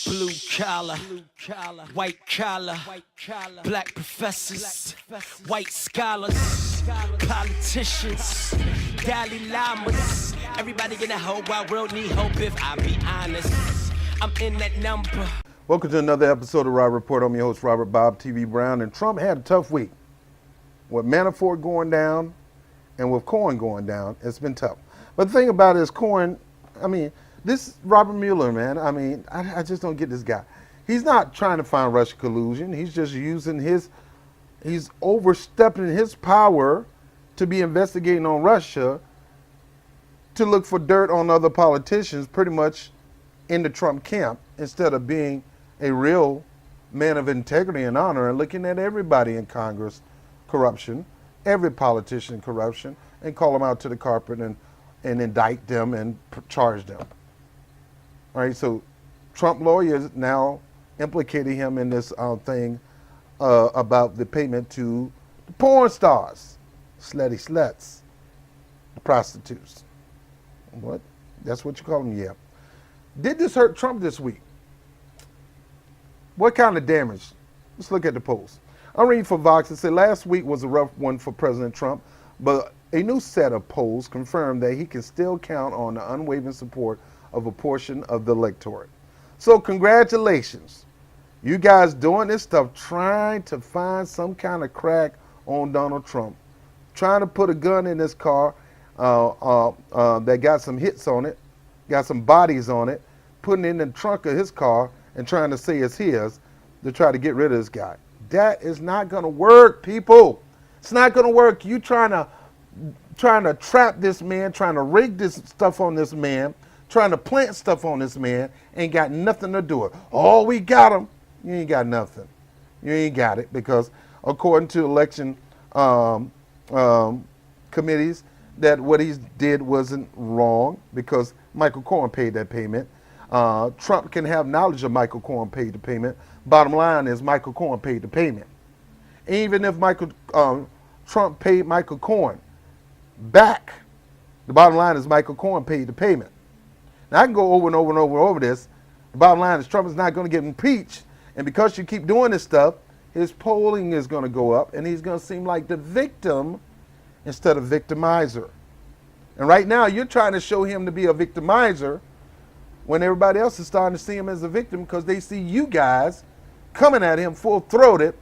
Blue collar, white collar, black professors, white scholars, politicians, Dalai Lamas. Everybody in the whole wide world need hope if I be honest. I'm in that number. Welcome to another episode of Robert Report. I'm your host, Robert BOBTV Brown. And Trump had a tough week. With Manafort going down and with Cohen going down, it's been tough. But the thing about it is Cohen, this Robert Mueller, man, I just don't get this guy. He's not trying to find Russia collusion. He's just using he's overstepping his power to be investigating on Russia to look for dirt on other politicians pretty much in the Trump camp instead of being a real man of integrity and honor and looking at everybody in Congress corruption, every politician corruption, and call them out to the carpet and indict them and charge them. All right, so Trump lawyers now implicating him in this thing about the payment to the porn stars, slutty sluts, the prostitutes. What? That's what you call them? Yeah. Did this hurt Trump this week? What kind of damage? Let's look at the polls. I'm reading for Vox. It said last week was a rough one for President Trump, but a new set of polls confirmed that he can still count on the unwavering support of a portion of the electorate. So congratulations. You guys doing this stuff, trying to find some kind of crack on Donald Trump, trying to put a gun in his car that got some hits on it, got some bodies on it, putting it in the trunk of his car and trying to say it's his to try to get rid of this guy. That is not going to work, people. It's not going to work. You trying to trap this man, trying to rig this stuff on this man, trying to plant stuff on this man, ain't got nothing to do it. Oh, we got him. You ain't got nothing. You ain't got it because according to election committees, that what he did wasn't wrong because Michael Cohen paid that payment. Trump can have knowledge of Michael Cohen paid the payment. Bottom line is Michael Cohen paid the payment. Even if Trump paid Michael Cohen back, the bottom line is Michael Cohen paid the payment. Now I can go over and over and over this. The bottom line is Trump is not going to get impeached, and because you keep doing this stuff, his polling is going to go up, and he's going to seem like the victim instead of victimizer. And right now you're trying to show him to be a victimizer when everybody else is starting to see him as a victim because they see you guys coming at him full-throated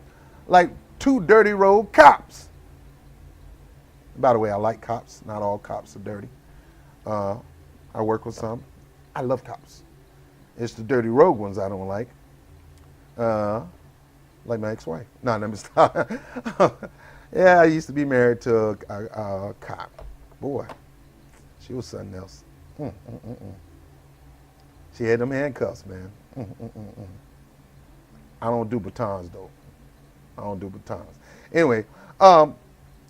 like two dirty road cops. By the way, I like cops. Not all cops are dirty. I work with some. I love cops. It's the dirty rogue ones I don't like. Like my ex-wife. No, let me stop. Yeah, I used to be married to a cop. Boy, she was something else. She had them handcuffs, man. I don't do batons, though. I don't do batons. Anyway,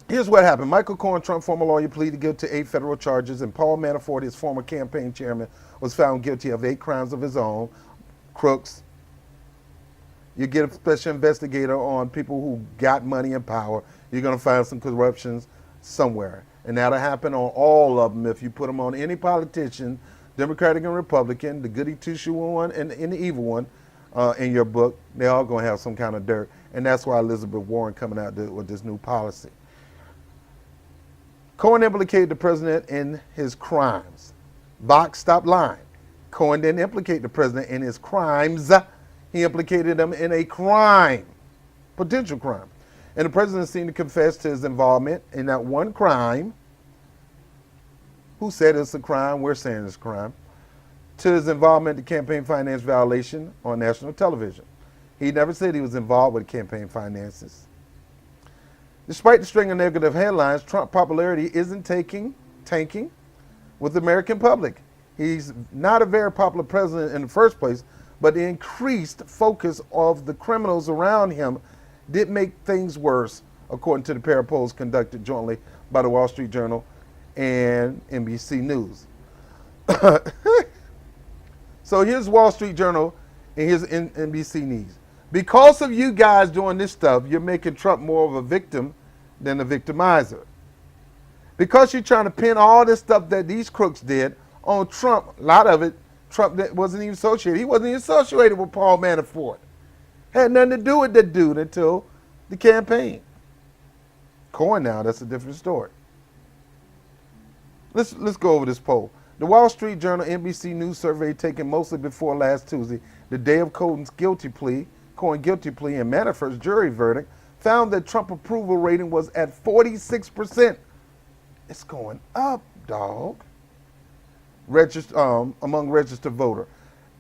here's what happened. Michael Cohen, Trump former lawyer, pleaded guilty to 8 federal charges, and Paul Manafort, his former campaign chairman, was found guilty of 8 crimes of his own. Crooks. You get a special investigator on people who got money and power, you're going to find some corruptions somewhere. And that'll happen on all of them if you put them on any politician, Democratic and Republican, the goody two-shoe one and the evil one in your book. They're all going to have some kind of dirt. And that's why Elizabeth Warren coming out with this new policy. Cohen implicated the president in his crimes. Vox, stop lying. Cohen didn't implicate the president in his crimes. He implicated him in a crime, potential crime. And the president seemed to confess to his involvement in that one crime. Who said it's a crime? We're saying it's a crime. To his involvement in campaign finance violation on national television. He never said he was involved with campaign finances. Despite the string of negative headlines, Trump's popularity isn't tanking with the American public. He's not a very popular president in the first place, but the increased focus of the criminals around him did make things worse, according to the pair of polls conducted jointly by the Wall Street Journal and NBC News. So here's Wall Street Journal and here's NBC News. Because of you guys doing this stuff, you're making Trump more of a victim than a victimizer. Because you're trying to pin all this stuff that these crooks did on Trump, a lot of it Trump wasn't even associated. He wasn't even associated with Paul Manafort. Had nothing to do with that dude until the campaign. Cohen now, that's a different story. Let's go over this poll. The Wall Street Journal NBC News survey taken mostly before last Tuesday, the day of Cohen's guilty plea and Manafort's jury verdict, found that Trump approval rating was at 46%. It's going up, dog. Among registered voters.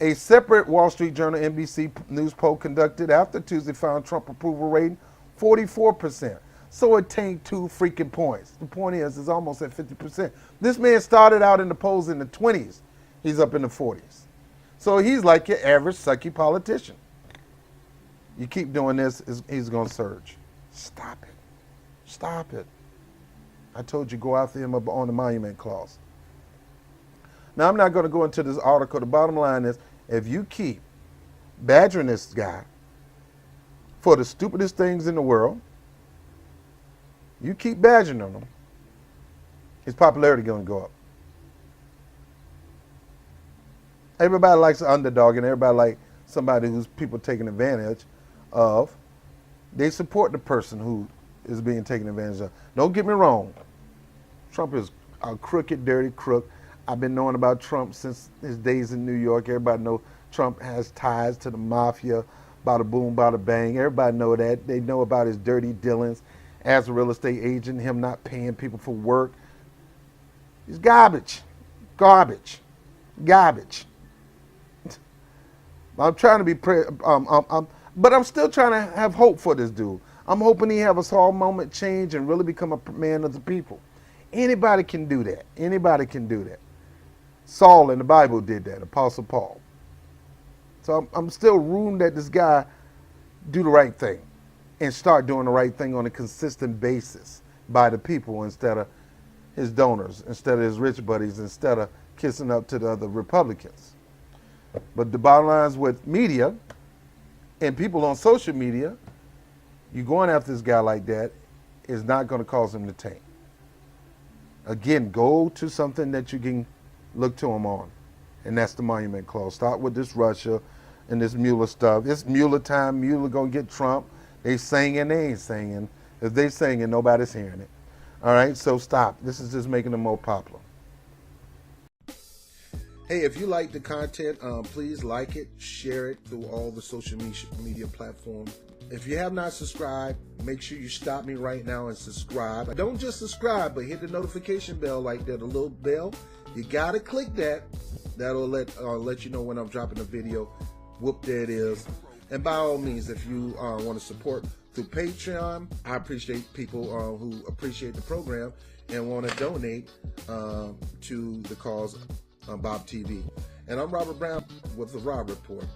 A separate Wall Street Journal NBC News poll conducted after Tuesday found Trump approval rating 44%. So it tanked 2 freaking points. The point is, it's almost at 50%. This man started out in the polls in the 20s. He's up in the 40s. So he's like your average sucky politician. You keep doing this, he's going to surge. Stop it. Stop it. I told you, go after him on the monument clause. Now, I'm not going to go into this article. The bottom line is, if you keep badgering this guy for the stupidest things in the world, you keep badgering him, his popularity going to go up. Everybody likes an underdog, and everybody likes somebody who's people taking advantage of. They support the person who is being taken advantage of. Don't get me wrong. Trump is a crooked, dirty crook. I've been knowing about Trump since his days in New York. Everybody knows Trump has ties to the mafia, bada boom, bada bang. Everybody know that. They know about his dirty dealings as a real estate agent, him not paying people for work. He's garbage. Garbage. Garbage. I'm trying to be, but I'm still trying to have hope for this dude. I'm hoping he have a small moment change and really become a man of the people. Anybody can do that. Anybody can do that. Saul in the Bible did that, Apostle Paul. So I'm still rooting that this guy do the right thing and start doing the right thing on a consistent basis by the people instead of his donors, instead of his rich buddies, instead of kissing up to the other Republicans. But the bottom line is with media and people on social media, you going after this guy like that is not going to cause him to tank. Again, go to something that you can look to him on, and that's the monument clause. Start with this Russia and this Mueller stuff. It's Mueller time. Mueller going to get Trump. They singing, they ain't singing. If they singing, nobody's hearing it. All right, so stop. This is just making them more popular. Hey, if you like the content, please like it, share it through all the social media platforms. If you have not subscribed, make sure you stop me right now and subscribe. Don't just subscribe, but hit the notification bell like that, a little bell. You gotta click that. That'll let you know when I'm dropping a video. Whoop, there it is. And by all means, if you want to support through Patreon, I appreciate people who appreciate the program and want to donate to the cause on BOBTV. And I'm Robert Brown with the Rob Report.